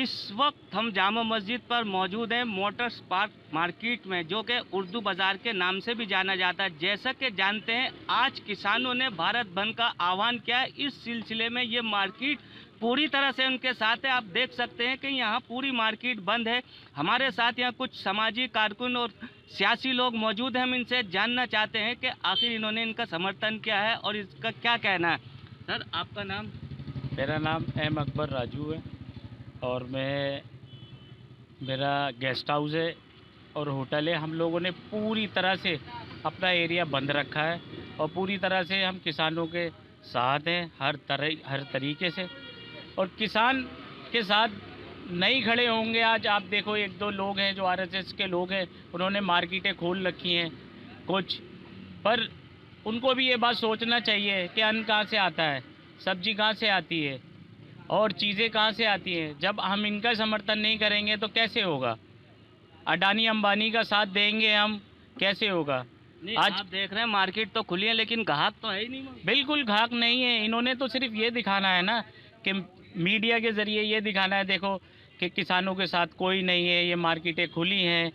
इस वक्त हम जामा मस्जिद पर मौजूद हैं, मोटर्स पार्क मार्केट में, जो कि उर्दू बाज़ार के नाम से भी जाना जाता है। जैसा कि जानते हैं, आज किसानों ने भारत बंद का आह्वान किया है। इस सिलसिले में ये मार्केट पूरी तरह से उनके साथ है। आप देख सकते हैं कि यहाँ पूरी मार्केट बंद है। हमारे साथ यहाँ कुछ सामाजिक कारकुन और सियासी लोग मौजूद हैं। हम इनसे जानना चाहते हैं कि आखिर इन्होंने इनका समर्थन किया है और इसका क्या कहना है। सर, आपका नाम? मेरा नाम एम अकबर राजू है और मेरा गेस्ट हाउस है और होटल है। हम लोगों ने पूरी तरह से अपना एरिया बंद रखा है और पूरी तरह से हम किसानों के साथ हैं हर तरीके से। और किसान के साथ नहीं खड़े होंगे। आज आप देखो, एक दो लोग हैं जो आरएसएस के लोग हैं, उन्होंने मार्केटें खोल रखी हैं कुछ, पर उनको भी ये बात सोचना चाहिए कि अन्न कहाँ से आता है, सब्जी कहाँ से आती है और चीज़ें कहाँ से आती हैं। जब हम इनका समर्थन नहीं करेंगे तो कैसे होगा? अडानी अंबानी का साथ देंगे हम, कैसे होगा? नहीं, आज आप देख रहे हैं मार्केट तो खुली है लेकिन ग्राहक तो है ही नहीं। बिल्कुल ग्राहक नहीं है। इन्होंने तो सिर्फ ये दिखाना है ना कि मीडिया के ज़रिए ये दिखाना है, देखो कि किसानों के साथ कोई नहीं है, ये मार्केटें खुली हैं।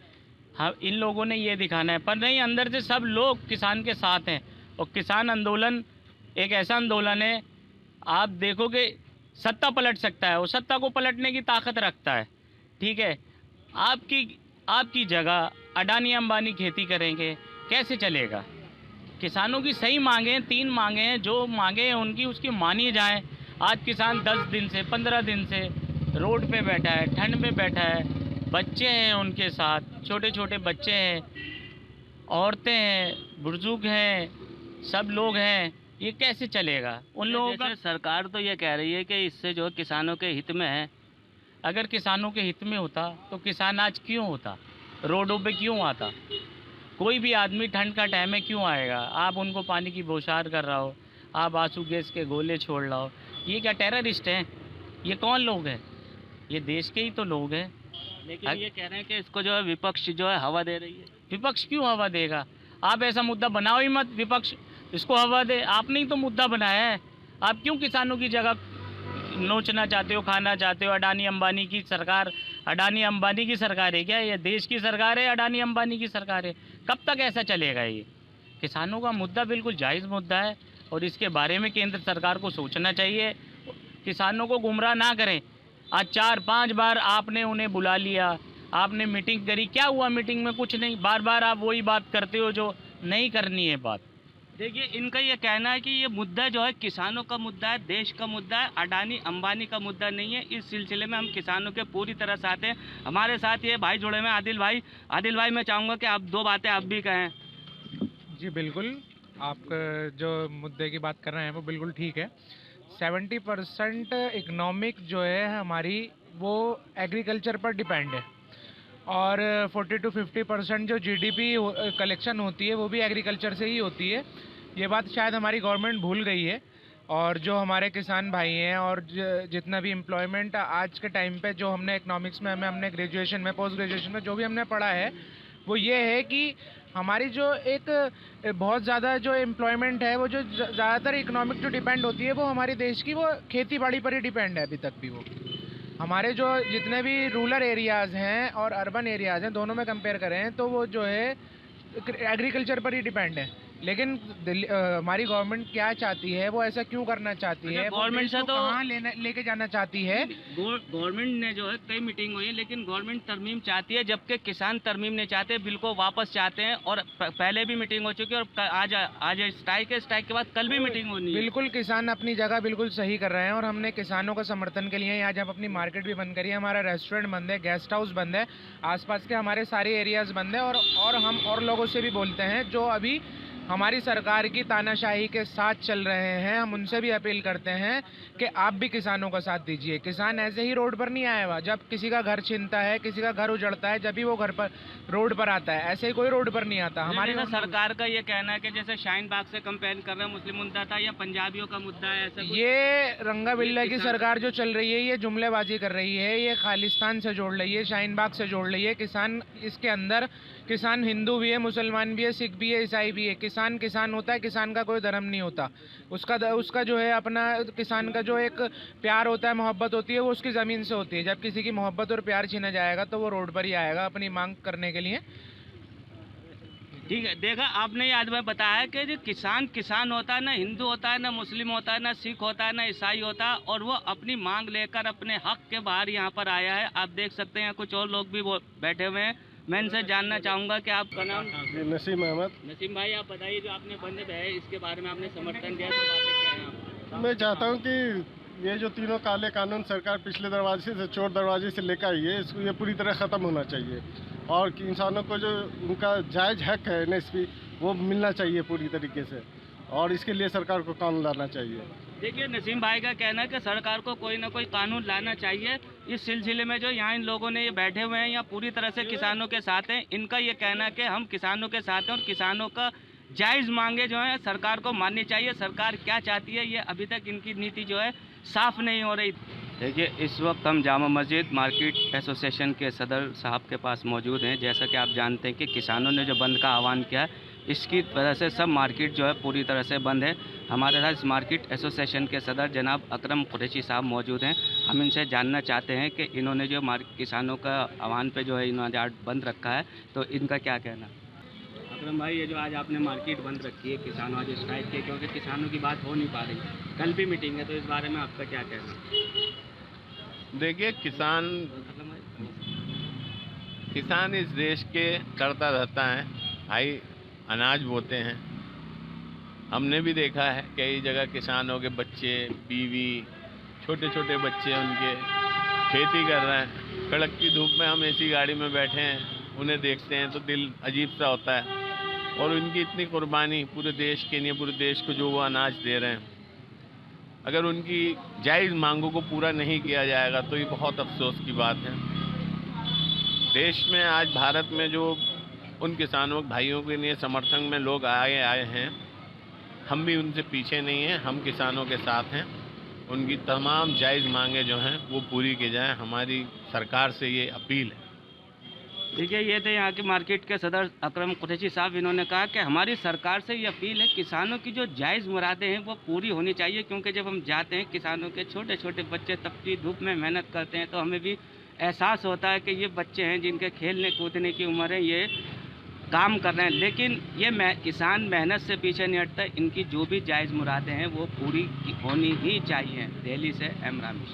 हाँ, इन लोगों ने ये दिखाना है, पर नहीं, अंदर से सब लोग किसान के साथ हैं। और किसान आंदोलन एक ऐसा आंदोलन है, आप देखोगे सत्ता पलट सकता है, वो सत्ता को पलटने की ताकत रखता है। ठीक है, आपकी जगह अडानी अंबानी खेती करेंगे, कैसे चलेगा? किसानों की सही मांगे हैं, 3 मांगे हैं, जो मांगे हैं उनकी उसकी मानी जाए। आज किसान 10 दिन से 15 दिन से रोड पे बैठा है, ठंड में बैठा है, बच्चे हैं उनके साथ, छोटे छोटे बच्चे हैं, औरतें हैं, बुजुर्ग हैं, सब लोग हैं। ये कैसे चलेगा उन लोगों का? सरकार तो ये कह रही है कि इससे जो किसानों के हित में है। अगर किसानों के हित में होता तो किसान आज क्यों होता, रोडों पे क्यों आता? कोई भी आदमी ठंड का टाइम में क्यों आएगा? आप उनको पानी की बौछार कर रहा हो, आप आंसू गैस के गोले छोड़ रहा हो। ये क्या टेररिस्ट हैं? ये कौन लोग हैं? ये देश के ही तो लोग हैं। लेकिन ये कह रहे हैं कि इसको जो है विपक्ष जो है हवा दे रही है। विपक्ष क्यों हवा देगा? आप ऐसा मुद्दा बनाओ ही मत, विपक्ष इसको हवा दे। आपने ही तो मुद्दा बनाया है। आप क्यों किसानों की जगह नोचना चाहते हो, खाना चाहते हो? अडानी अंबानी की सरकार, अडानी अंबानी की सरकार है क्या? ये देश की सरकार है, अडानी अंबानी की सरकार है? कब तक ऐसा चलेगा? ये किसानों का मुद्दा बिल्कुल जायज़ मुद्दा है और इसके बारे में केंद्र सरकार को सोचना चाहिए। किसानों को गुमराह ना करें। आज 4-5 बार आपने उन्हें बुला लिया, आपने मीटिंग करी, क्या हुआ मीटिंग में? कुछ नहीं। बार बार आप वही बात करते हो जो नहीं करनी है बात। देखिए, इनका ये कहना है कि ये मुद्दा जो है किसानों का मुद्दा है, देश का मुद्दा है, अडानी अंबानी का मुद्दा नहीं है। इस सिलसिले में हम किसानों के पूरी तरह साथ हैं। हमारे साथ ये भाई जुड़े हुए हैं, आदिल भाई। आदिल भाई, मैं चाहूँगा कि आप 2 बातें आप भी कहें। जी बिल्कुल, आप जो मुद्दे की बात कर रहे हैं वो बिल्कुल ठीक है। 70% इकनॉमिक जो है हमारी, वो एग्रीकल्चर पर डिपेंड है और 40 to 50% जो जीडीपी कलेक्शन होती है वो भी एग्रीकल्चर से ही होती है। ये बात शायद हमारी गवर्नमेंट भूल गई है। और जो हमारे किसान भाई हैं और जितना भी एम्प्लॉयमेंट आज के टाइम पे जो हमने इकोनॉमिक्स में हमने ग्रेजुएशन में, पोस्ट ग्रेजुएशन में जो भी हमने पढ़ा है, वो ये है कि हमारी जो एक बहुत ज़्यादा जो एम्प्लॉयमेंट है, वो जो ज़्यादातर इकोनॉमिक जो डिपेंड होती है वो हमारे देश की, वो खेती बाड़ी पर ही डिपेंड है अभी तक भी। वो हमारे जो जितने भी रूरल एरियाज़ हैं और अर्बन एरियाज़ हैं, दोनों में कंपेयर करें तो वो जो है एग्रीकल्चर पर ही डिपेंड है। लेकिन हमारी गवर्नमेंट क्या चाहती है, वो ऐसा क्यों करना चाहती है? गवर्नमेंट से तो कहाँ लेके जाना चाहती है? गवर्नमेंट ने जो है कई मीटिंग हुई है, लेकिन गवर्नमेंट तरमीम चाहती है, जबकि किसान तरमीम नहीं चाहते, बिल को वापस चाहते हैं। और पहले भी मीटिंग हो चुकी है और आज स्ट्राइक है, स्ट्राइक के बाद कल भी मीटिंग होनी है। बिल्कुल, किसान अपनी जगह बिल्कुल सही कर रहे हैं और हमने किसानों का समर्थन के लिए आज हम अपनी मार्केट भी बंद करी है, हमारा रेस्टोरेंट बंद है, गेस्ट हाउस बंद है, आसपास के हमारे सारे एरियाज़ बंद है। और हम और लोगों से भी बोलते हैं जो अभी हमारी सरकार की तानाशाही के साथ चल रहे हैं, हम उनसे भी अपील करते हैं कि आप भी किसानों का साथ दीजिए। किसान ऐसे ही रोड पर नहीं आया हुआ। जब किसी का घर छिनता है, किसी का घर उजड़ता है, जब भी वो घर पर रोड पर आता है, ऐसे ही कोई रोड पर नहीं आता। हमारी सरकार का ये कहना है कि जैसे शाहीन बाग से कंपेयर कर रहे हैं, मुस्लिम मुद्दा था या पंजाबियों का मुद्दा है, ऐसा ये रंगा बिल्ला की सरकार जो चल रही है, ये जुमलेबाजी कर रही है, ये खालिस्तान से जोड़ रही है, शाहीन बाग से जोड़ रही है। किसान इसके अंदर, किसान हिंदू भी है, मुसलमान भी है, सिख भी है, ईसाई भी है। किसान किसान होता है, किसान का कोई धर्म नहीं होता। उसका जो है अपना किसान का जो एक प्यार होता है, मोहब्बत होती है, वो उसकी ज़मीन से होती है। जब किसी की मोहब्बत और प्यार छीना जाएगा तो वो रोड पर ही आएगा अपनी मांग करने के लिए। ठीक है, देखा आपने ये आज मैं बताया कि जो किसान किसान होता है, ना हिंदू होता है, ना मुस्लिम होता है, ना सिख होता है, ना ईसाई होता है, और वो अपनी मांग लेकर अपने हक के बाहर यहाँ पर आया है। आप देख सकते हैं कुछ और लोग भी वो बैठे हुए हैं। मैं इनसे जानना चाहूँगा कि आपका नाम? नसीम अहमद। नसीम भाई, आप बताइए जो आपने बंद है इसके बारे में आपने समर्थन दिया, तो बातें क्या हैं आपकी? मैं चाहता हूँ कि ये जो तीनों काले कानून सरकार पिछले दरवाजे से चोर दरवाजे से लेकर आई है, इसको ये पूरी तरह ख़त्म होना चाहिए, और कि इंसानों को जो उनका जायज़ हक है एनएसपी वो मिलना चाहिए पूरी तरीके से, और इसके लिए सरकार को कानून लाना चाहिए। देखिए, नसीम भाई का कहना है कि सरकार को कोई ना कोई कानून लाना चाहिए। इस सिलसिले में जो यहाँ इन लोगों ने ये बैठे हुए हैं, यहाँ पूरी तरह से किसानों के साथ हैं। इनका ये कहना है कि हम किसानों के साथ हैं और किसानों का जायज़ मांगे जो है सरकार को माननी चाहिए। सरकार क्या चाहती है ये अभी तक इनकी नीति जो है साफ नहीं हो रही। देखिए, इस वक्त हम जामा मस्जिद मार्केट एसोसिएशन के सदर साहब के पास मौजूद हैं। जैसा कि आप जानते हैं कि किसानों ने जो बंद का आह्वान किया है, इसकी वजह से सब मार्केट जो है पूरी तरह से बंद है। हमारे साथ इस मार्केट एसोसिएशन के सदर जनाब अकरम कुरैशी साहब मौजूद हैं। हम इनसे जानना चाहते हैं कि इन्होंने जो किसानों का आह्वान पे जो है इन्होंने आज बंद रखा है, तो इनका क्या कहना? अकरम भाई, ये जो आज आपने मार्केट बंद रखी है, किसानों आज स्ट्राइक किए क्योंकि किसानों की बात हो नहीं पा रही, कल भी मीटिंग है, तो इस बारे में आपका क्या कहना? देखिए, किसान इस देश के करता रहता है भाई, अनाज बोते हैं। हमने भी देखा है कई जगह किसानों के बच्चे, बीवी, छोटे छोटे बच्चे उनके खेती कर रहे हैं। कड़कती धूप में हम ऐसी गाड़ी में बैठे हैं, उन्हें देखते हैं तो दिल अजीब सा होता है। और उनकी इतनी कुर्बानी पूरे देश के लिए, पूरे देश को जो वो अनाज दे रहे हैं, अगर उनकी जायज़ मांगों को पूरा नहीं किया जाएगा तो ये बहुत अफसोस की बात है। देश में आज भारत में जो उन किसानों भाइयों के लिए समर्थन में लोग आए हैं, हम भी उनसे पीछे नहीं हैं, हम किसानों के साथ हैं। उनकी तमाम जायज़ मांगे जो हैं वो पूरी की जाएं, हमारी सरकार से ये अपील है। देखिए, ये थे यहाँ के मार्केट के सदर अकरम कुरैशी साहब। इन्होंने कहा कि हमारी सरकार से ये अपील है, किसानों की जो जायज़ मुरादें हैं वो पूरी होनी चाहिए, क्योंकि जब हम जाते हैं किसानों के छोटे छोटे बच्चे तपती धूप में मेहनत करते हैं, तो हमें भी एहसास होता है कि ये बच्चे हैं जिनके खेलने कूदने की उम्र है, ये काम कर रहे हैं, लेकिन ये किसान मेहनत से पीछे नहीं हटता। इनकी जो भी जायज़ मुरादें हैं वो पूरी होनी ही चाहिए। दिल्ली से एम रामेश।